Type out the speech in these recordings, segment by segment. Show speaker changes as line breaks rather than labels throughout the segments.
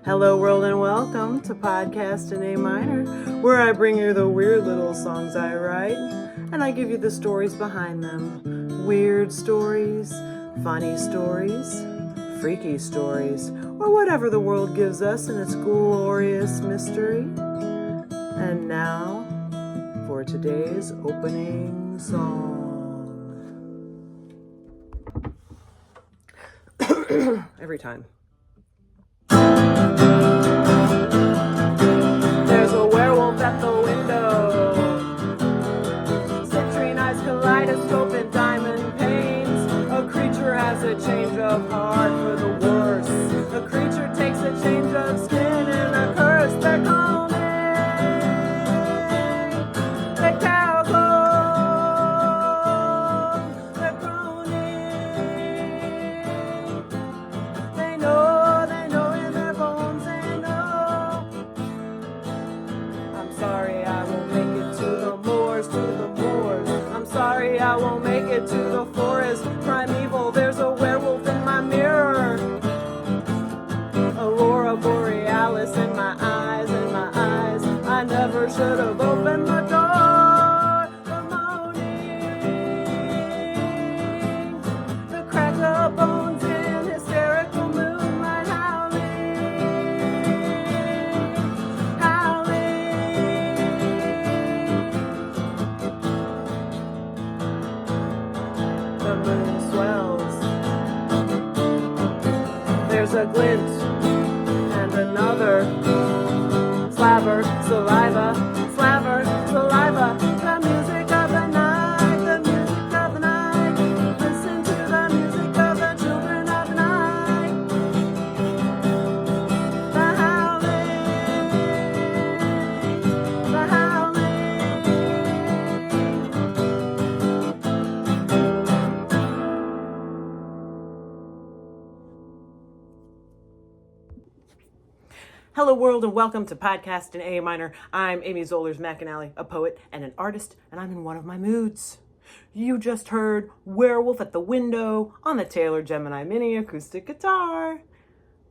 Hello world and welcome to Podcast in A Minor, where I bring you the weird little songs I write, and I give you the stories behind them. Weird stories, funny stories, freaky stories, or whatever the world gives us in its glorious mystery. And now, for today's opening song. Every time. There's a werewolf at the window, citrine eyes, kaleidoscope, and diamond panes. A creature has a change of heart for the worse. A creature takes a change of skin and a curse. They're calling the cows home. They're groaning. They know in their bones they know. I'm sorry I won't make it to the moors, I'm sorry I won't make it to the forest. Primeval, there's a werewolf in my mirror. Aurora borealis in my eyes, I never should have opened the door. The moaning, the crack of bones in hysterical moonlight howling. The moon swells. There's a glint and another. Slaver, saliva, slaver, saliva. The music of the night, the music of the night. Listen to the music of the children of the night. The howling, the howling. Hello world and welcome to Podcast in A Minor. I'm Amy Zollers-McAnally, a poet and an artist, and I'm in one of my moods. You just heard Werewolf at the Window on the Taylor Gemini Mini acoustic guitar.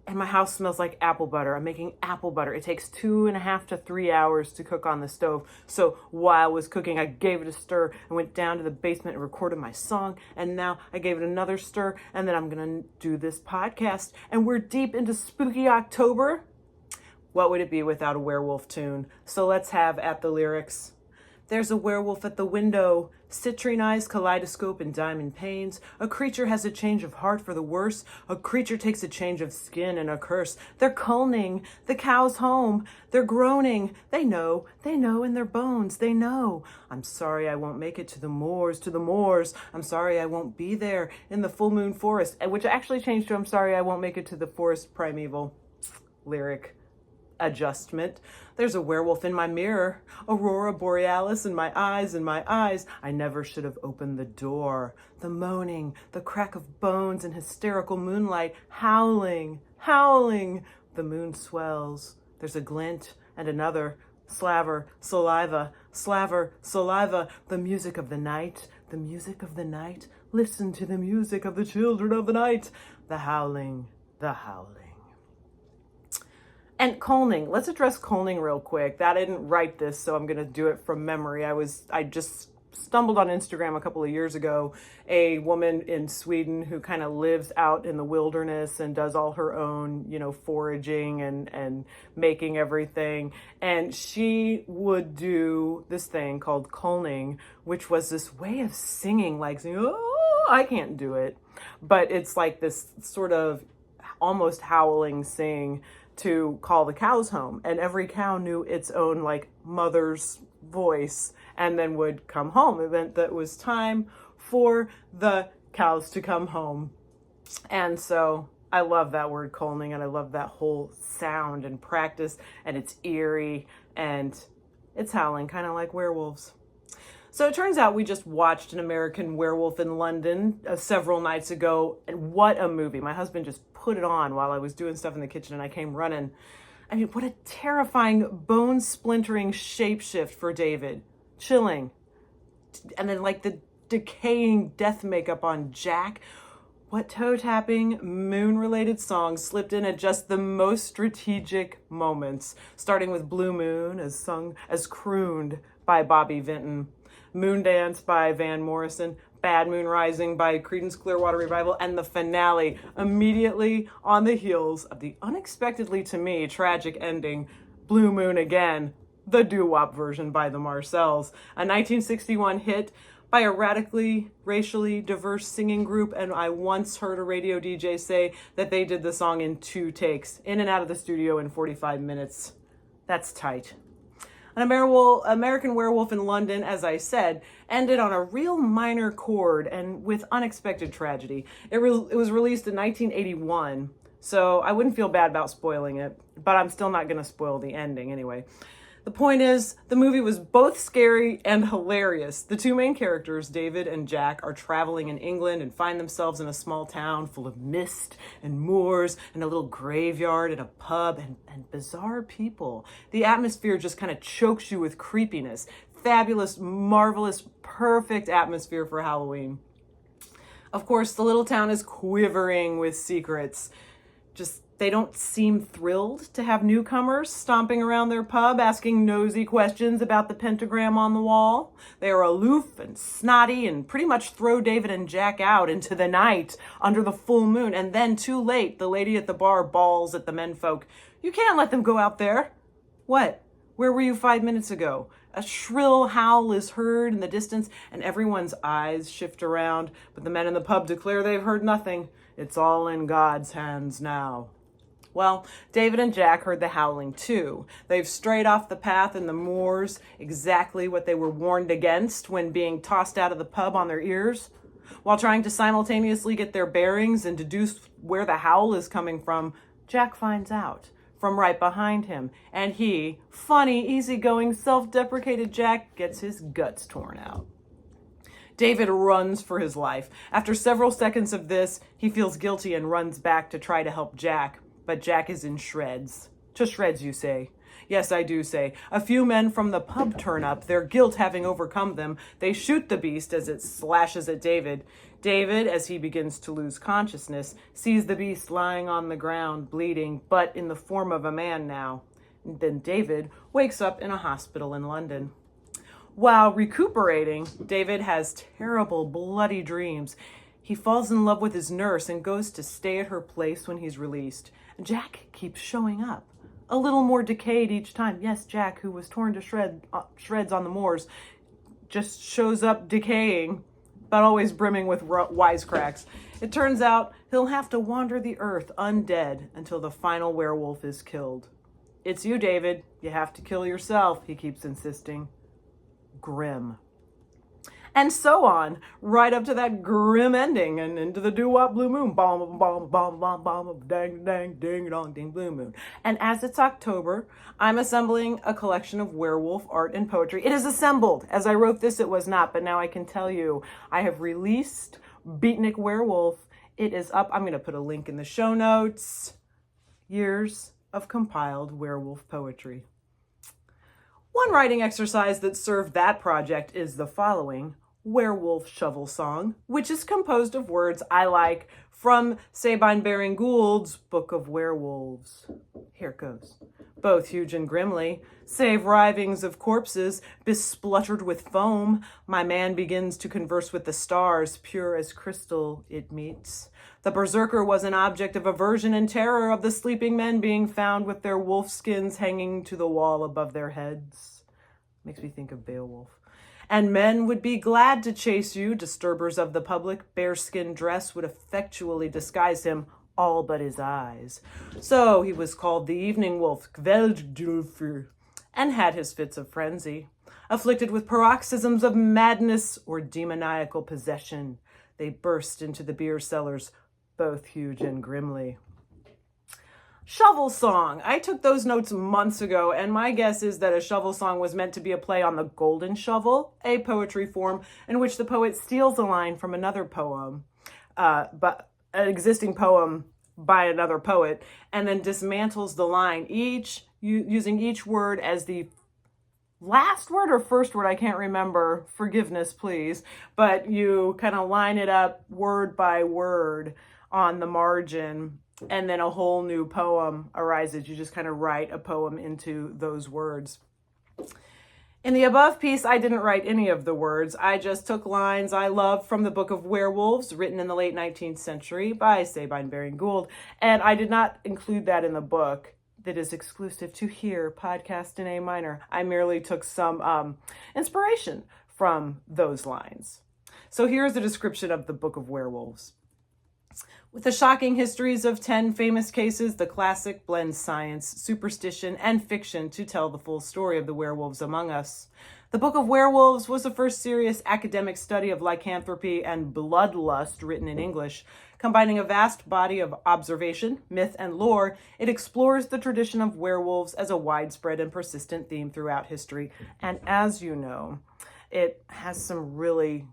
And my house smells like apple butter. I'm making apple butter. It takes 2.5 to 3 hours to cook on the stove. So while I was cooking, I gave it a stir and went down to the basement and recorded my song. And now I gave it another stir, and then I'm gonna do this podcast. And we're deep into spooky October. What would it be without a werewolf tune? So let's have at the lyrics. There's a werewolf at the window, citrine eyes, kaleidoscope, and diamond panes. A creature has a change of heart for the worse. A creature takes a change of skin and a curse. They're culling, the cow's home. They're groaning, they know in their bones, they know. I'm sorry I won't make it to the moors. I'm sorry I won't be there in the full moon forest, which actually changed to I'm sorry I won't make it to the forest primeval. Lyric adjustment. There's a werewolf in my mirror, aurora borealis in my eyes, I never should have opened the door. The moaning, the crack of bones in hysterical moonlight, howling. The moon swells. There's a glint and another. Slaver, saliva, the music of the night, listen to the music of the children of the night, the howling. And culling, let's address culling real quick. I didn't write this, so I'm gonna do it from memory. I just stumbled on Instagram a couple of years ago, a woman in Sweden who kind of lives out in the wilderness and does all her own, foraging and making everything. And she would do this thing called culling, which was this way of singing, oh, I can't do it. But it's like this sort of almost howling sing to call the cows home, and every cow knew its own mother's voice and then would come home. It meant that it was time for the cows to come home. And so I love that word culling, and I love that whole sound and practice, and it's eerie and it's howling, kind of like werewolves. So it turns out we just watched An American Werewolf in London several nights ago, and what a movie. My husband just put it on while I was doing stuff in the kitchen and I came running. I mean, what a terrifying, bone-splintering shapeshift for David. Chilling. And then the decaying death makeup on Jack. what toe-tapping, moon-related songs slipped in at just the most strategic moments, starting with Blue Moon, as crooned by Bobby Vinton, Moon Dance by Van Morrison, Bad Moon Rising by Creedence Clearwater Revival, and the finale immediately on the heels of the unexpectedly, to me, tragic ending, Blue Moon Again, the doo-wop version by the Marcells, a 1961 hit by a radically racially diverse singing group, and I once heard a radio DJ say that they did the song in 2 takes, in and out of the studio in 45 minutes. That's tight. An American Werewolf in London, as I said, ended on a real minor chord and with unexpected tragedy. It was released in 1981, so I wouldn't feel bad about spoiling it, but I'm still not going to spoil the ending anyway. The point is, the movie was both scary and hilarious. The 2 main characters, David and Jack, are traveling in England and find themselves in a small town full of mist and moors and a little graveyard and a pub and bizarre people. The atmosphere just kind of chokes you with creepiness. Fabulous, marvelous, perfect atmosphere for Halloween. Of course, the little town is quivering with secrets. They don't seem thrilled to have newcomers stomping around their pub asking nosy questions about the pentagram on the wall. They are aloof and snotty and pretty much throw David and Jack out into the night under the full moon. And then, too late, the lady at the bar bawls at the menfolk, "You can't let them go out there." "What? Where were you 5 minutes ago?" A shrill howl is heard in the distance, and everyone's eyes shift around. But the men in the pub declare they've heard nothing. It's all in God's hands now. Well, David and Jack heard the howling too. They've strayed off the path in the moors, exactly what they were warned against when being tossed out of the pub on their ears. While trying to simultaneously get their bearings and deduce where the howl is coming from, Jack finds out from right behind him, and he, funny, easygoing, self-deprecated Jack, gets his guts torn out. David runs for his life. After several seconds of this, he feels guilty and runs back to try to help Jack. But Jack is in shreds. To shreds, you say? Yes, I do say. A few men from the pub turn up, their guilt having overcome them. They shoot the beast as it slashes at David. David, as he begins to lose consciousness, sees the beast lying on the ground, bleeding, but in the form of a man now. Then David wakes up in a hospital in London. While recuperating, David has terrible, bloody dreams. He falls in love with his nurse and goes to stay at her place when he's released. Jack keeps showing up, a little more decayed each time. Yes, Jack, who was torn to shreds on the moors, just shows up decaying, but always brimming with wisecracks. It turns out he'll have to wander the earth undead until the final werewolf is killed. "It's you, David. You have to kill yourself," he keeps insisting. Grim. And so on, right up to that grim ending and into the doo-wop blue moon. Bomb, bomb, bomb, bomb, bomb, dang, dang, ding, dong, ding, blue moon. And as it's October, I'm assembling a collection of werewolf art and poetry. It is assembled. As I wrote this, it was not, but now I can tell you, I have released Beatnik Werewolf. It is up. I'm going to put a link in the show notes. Years of compiled werewolf poetry. One writing exercise that served that project is the following: Werewolf Shovel Song, which is composed of words I like from Sabine Baring-Gould's Book of Werewolves. Here it goes. Both huge and grimly, save writhings of corpses, bespluttered with foam, my man begins to converse with the stars, pure as crystal it meets. The berserker was an object of aversion and terror of the sleeping men being found with their wolf skins hanging to the wall above their heads. Makes me think of Beowulf. And men would be glad to chase you, disturbers of the public. Bearskin dress would effectually disguise him, all but his eyes. So he was called the evening wolf, Kveldjulfur, and had his fits of frenzy. Afflicted with paroxysms of madness or demoniacal possession, they burst into the beer cellars, both huge and grimly. Shovel Song. I took those notes months ago, and my guess is that a shovel song was meant to be a play on the golden shovel, a poetry form in which the poet steals a line from another poem, but an existing poem by another poet, and then dismantles the line, using each word as the last word or first word, I can't remember, forgiveness please, but you kind of line it up word by word on the margin, and then a whole new poem arises. You just kind of write a poem into those words. In the above piece, I didn't write any of the words. I just took lines I loved from the book of Werewolves, written in the late 19th century by Sabine Baring-Gould, and I did not include that in the book that is exclusive to here, podcast in A minor. I merely took some inspiration from those lines. So here's a description of the book of Werewolves. With the shocking histories of 10 famous cases, the classic blends science, superstition, and fiction to tell the full story of the werewolves among us. The Book of Werewolves was the first serious academic study of lycanthropy and bloodlust written in English. Combining a vast body of observation, myth, and lore, it explores the tradition of werewolves as a widespread and persistent theme throughout history. And as you know, it has some really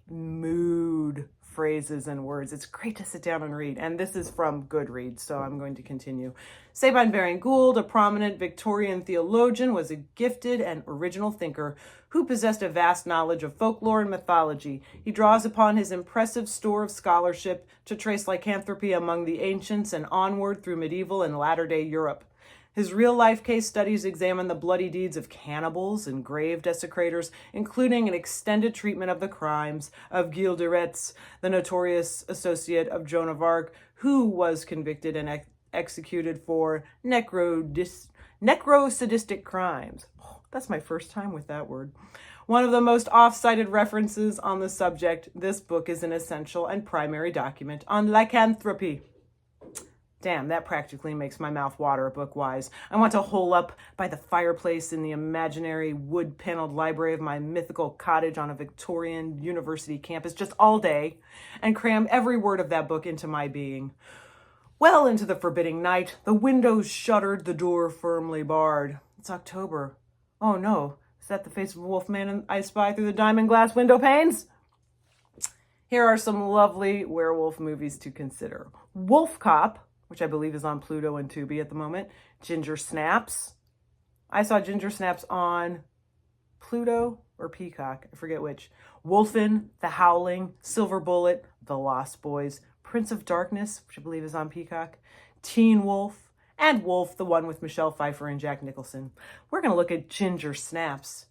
mood phrases and words. It's great to sit down and read. And this is from Goodreads, so I'm going to continue. Sabine Baring-Gould, a prominent Victorian theologian, was a gifted and original thinker who possessed a vast knowledge of folklore and mythology. He draws upon his impressive store of scholarship to trace lycanthropy among the ancients and onward through medieval and latter-day Europe. His real-life case studies examine the bloody deeds of cannibals and grave desecrators, including an extended treatment of the crimes of Gilles de Retz, the notorious associate of Joan of Arc, who was convicted and executed for necro-sadistic crimes. Oh, that's my first time with that word. One of the most oft-cited references on the subject, this book is an essential and primary document on lycanthropy. Damn, that practically makes my mouth water book-wise. I want to hole up by the fireplace in the imaginary wood-paneled library of my mythical cottage on a Victorian university campus just all day and cram every word of that book into my being. Well into the forbidding night, the windows shuttered, the door firmly barred. It's October. Oh no, is that the face of a wolf man I spy through the diamond glass window panes? Here are some lovely werewolf movies to consider. Wolf Cop, which I believe is on Pluto and Tubi at the moment. Ginger Snaps. I saw Ginger Snaps on Pluto or Peacock, I forget which. Wolfen, The Howling, Silver Bullet, The Lost Boys, Prince of Darkness, which I believe is on Peacock, Teen Wolf, and Wolf, the one with Michelle Pfeiffer and Jack Nicholson. We're going to look at Ginger Snaps,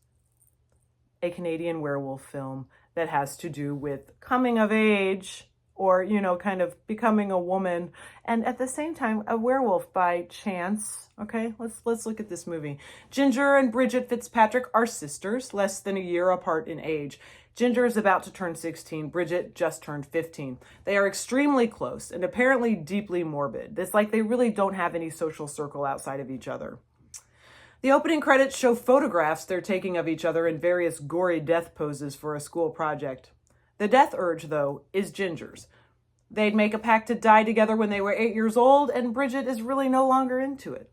a Canadian werewolf film that has to do with coming of age, or, you know, kind of becoming a woman, and at the same time, a werewolf by chance. Okay, let's look at this movie. Ginger and Bridget Fitzpatrick are sisters, less than a year apart in age. Ginger is about to turn 16. Bridget just turned 15. They are extremely close and apparently deeply morbid. It's like they really don't have any social circle outside of each other. The opening credits show photographs they're taking of each other in various gory death poses for a school project. The death urge, though, is Ginger's. They'd make a pact to die together when they were 8 years old, and Bridget is really no longer into it.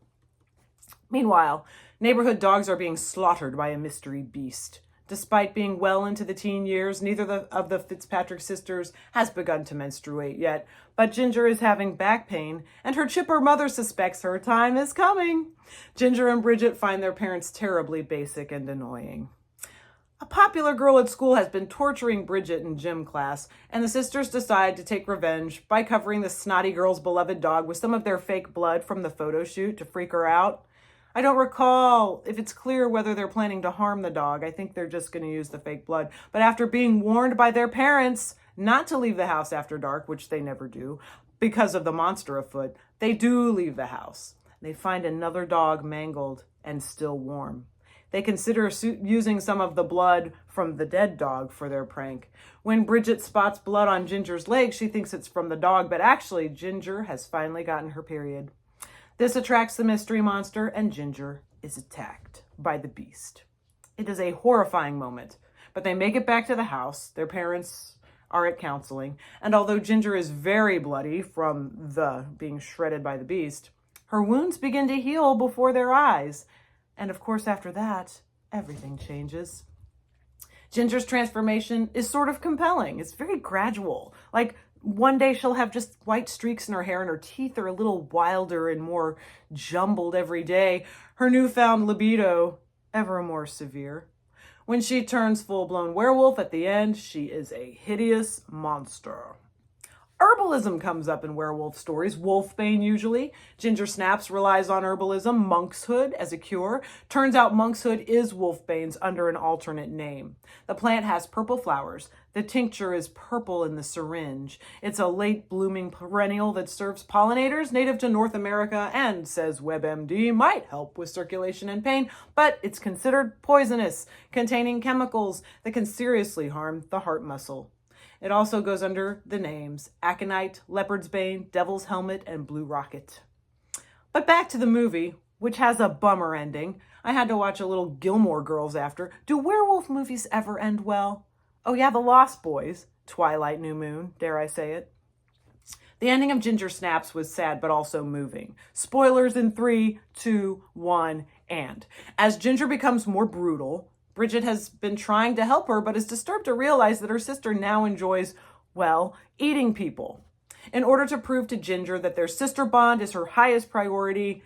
Meanwhile, neighborhood dogs are being slaughtered by a mystery beast. Despite being well into the teen years, neither of the Fitzpatrick sisters has begun to menstruate yet, but Ginger is having back pain, and her chipper mother suspects her time is coming. Ginger and Bridget find their parents terribly basic and annoying. A popular girl at school has been torturing Bridget in gym class, and the sisters decide to take revenge by covering the snotty girl's beloved dog with some of their fake blood from the photo shoot to freak her out. I don't recall if it's clear whether they're planning to harm the dog. I think they're just going to use the fake blood. But after being warned by their parents not to leave the house after dark, which they never do, because of the monster afoot, they do leave the house. They find another dog mangled and still warm. They consider using some of the blood from the dead dog for their prank. When Bridget spots blood on Ginger's leg, she thinks it's from the dog, but actually Ginger has finally gotten her period. This attracts the mystery monster, and Ginger is attacked by the beast. It is a horrifying moment, but they make it back to the house. Their parents are at counseling, and although Ginger is very bloody from the being shredded by the beast, her wounds begin to heal before their eyes. And of course, after that, everything changes. Ginger's transformation is sort of compelling. It's very gradual. Like, one day she'll have just white streaks in her hair and her teeth are a little wilder and more jumbled every day. Her newfound libido ever more severe. When she turns full-blown werewolf at the end, she is a hideous monster. Herbalism comes up in werewolf stories, wolfbane usually. Ginger Snaps relies on herbalism, monkshood as a cure. Turns out monkshood is wolfbane's under an alternate name. The plant has purple flowers. The tincture is purple in the syringe. It's a late blooming perennial that serves pollinators native to North America and, says WebMD, might help with circulation and pain, but it's considered poisonous, containing chemicals that can seriously harm the heart muscle. It also goes under the names aconite, leopard's bane, devil's helmet, and blue rocket. But back to the movie, which has a bummer ending. I had to watch a little Gilmore Girls after. Do werewolf movies ever end well? Oh yeah, The Lost Boys, Twilight, New Moon, dare I say it. The ending of Ginger Snaps was sad but also moving. Spoilers in 3, 2, 1, and. As Ginger becomes more brutal, Bridget has been trying to help her, but is disturbed to realize that her sister now enjoys, well, eating people. In order to prove to Ginger that their sister bond is her highest priority,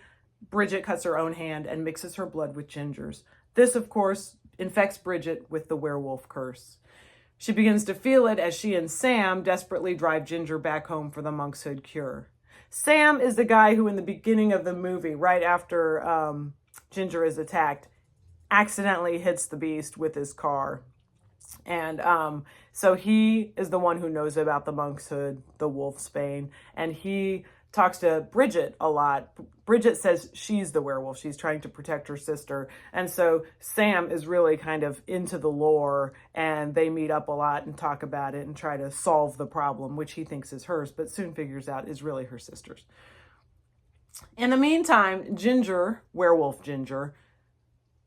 Bridget cuts her own hand and mixes her blood with Ginger's. This, of course, infects Bridget with the werewolf curse. She begins to feel it as she and Sam desperately drive Ginger back home for the monkshood cure. Sam is the guy who, in the beginning of the movie, right after Ginger is attacked, accidentally hits the beast with his car. And so he is the one who knows about the monkshood, the wolf's bane, and he talks to Bridget a lot. Bridget says she's the werewolf. She's trying to protect her sister. And so Sam is really kind of into the lore, and they meet up a lot and talk about it and try to solve the problem, which he thinks is hers, but soon figures out is really her sister's. In the meantime, Ginger, werewolf Ginger,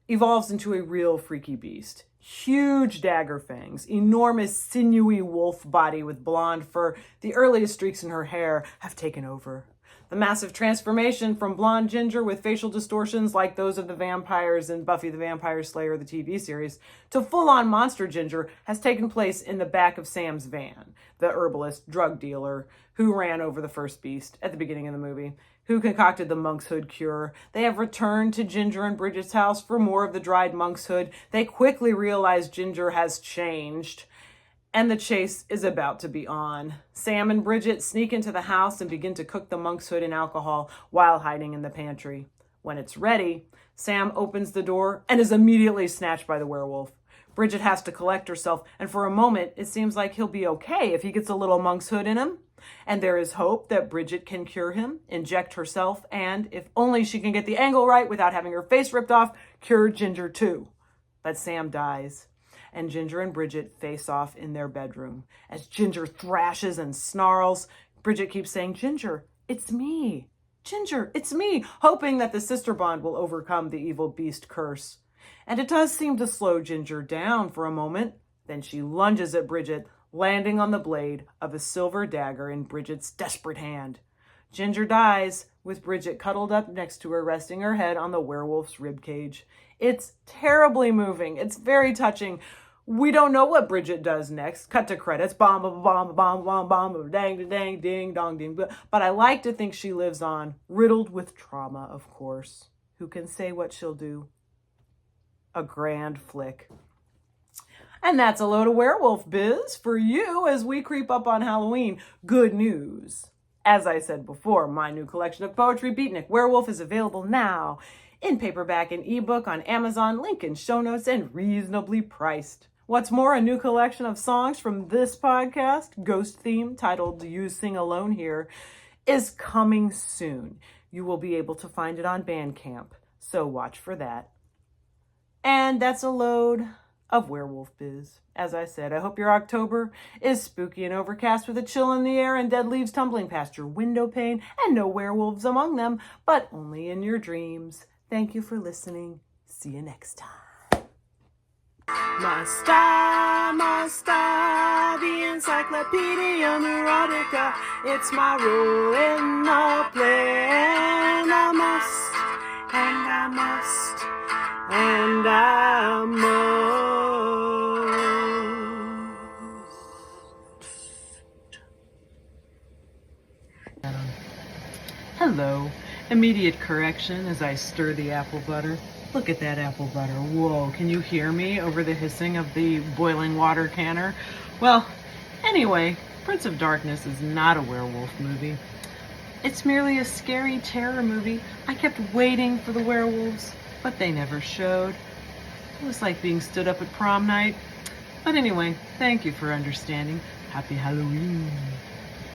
evolves into a real freaky beast. Huge dagger fangs, enormous sinewy wolf body with blonde fur. The earliest streaks in her hair have taken over. The massive transformation from blonde Ginger with facial distortions like those of the vampires in Buffy the Vampire Slayer, the TV series, to full-on monster Ginger has taken place in the back of Sam's van, the herbalist drug dealer who ran over the first beast at the beginning of the movie, who concocted the monkshood cure. They have returned to Ginger and Bridget's house for more of the dried monkshood. They quickly realize Ginger has changed, and the chase is about to be on. Sam and Bridget sneak into the house and begin to cook the monkshood in alcohol while hiding in the pantry. When it's ready, Sam opens the door and is immediately snatched by the werewolf. Bridget has to collect herself, and for a moment, it seems like he'll be okay if he gets a little monkshood in him. And there is hope that Bridget can cure him, inject herself, and, if only she can get the angle right without having her face ripped off, cure Ginger too. But Sam dies, and Ginger and Bridget face off in their bedroom. As Ginger thrashes and snarls, Bridget keeps saying, "Ginger, it's me. Ginger, it's me," hoping that the sister bond will overcome the evil beast curse. And it does seem to slow Ginger down for a moment. Then she lunges at Bridget, landing on the blade of a silver dagger in Bridget's desperate hand. Ginger dies, with Bridget cuddled up next to her, resting her head on the werewolf's ribcage. It's terribly moving. It's very touching. We don't know what Bridget does next. Cut to credits. Bomb, bomb, bomb, bomb, bomb, bomb, dang, dang, ding, dong, ding. But I like to think she lives on, riddled with trauma, of course. Who can say what she'll do? A grand flick. And that's a load of werewolf biz for you as we creep up on Halloween. Good news. As I said before, my new collection of poetry, Beatnik Werewolf, is available now in paperback and ebook on Amazon, link in show notes, and reasonably priced. What's more, a new collection of songs from this podcast, Ghost Theme, titled You Sing Alone Here, is coming soon. You will be able to find it on Bandcamp, so watch for that. And that's a load of werewolf biz. As I said, I hope your October is spooky and overcast with a chill in the air and dead leaves tumbling past your window pane and no werewolves among them, but only in your dreams. Thank you for listening. See you next time. My star, the Encyclopedia Neurotica. It's my role in the play, and I must, and I must. Hello, Immediate correction as I stir the apple butter. Look at that apple butter. Whoa, can you hear me over the hissing of the boiling water canner? Well, anyway, Prince of Darkness is not a werewolf movie. It's merely a scary terror movie. I kept waiting for the werewolves, but they never showed. It was like being stood up at prom night. But anyway, thank you for understanding. Happy Halloween.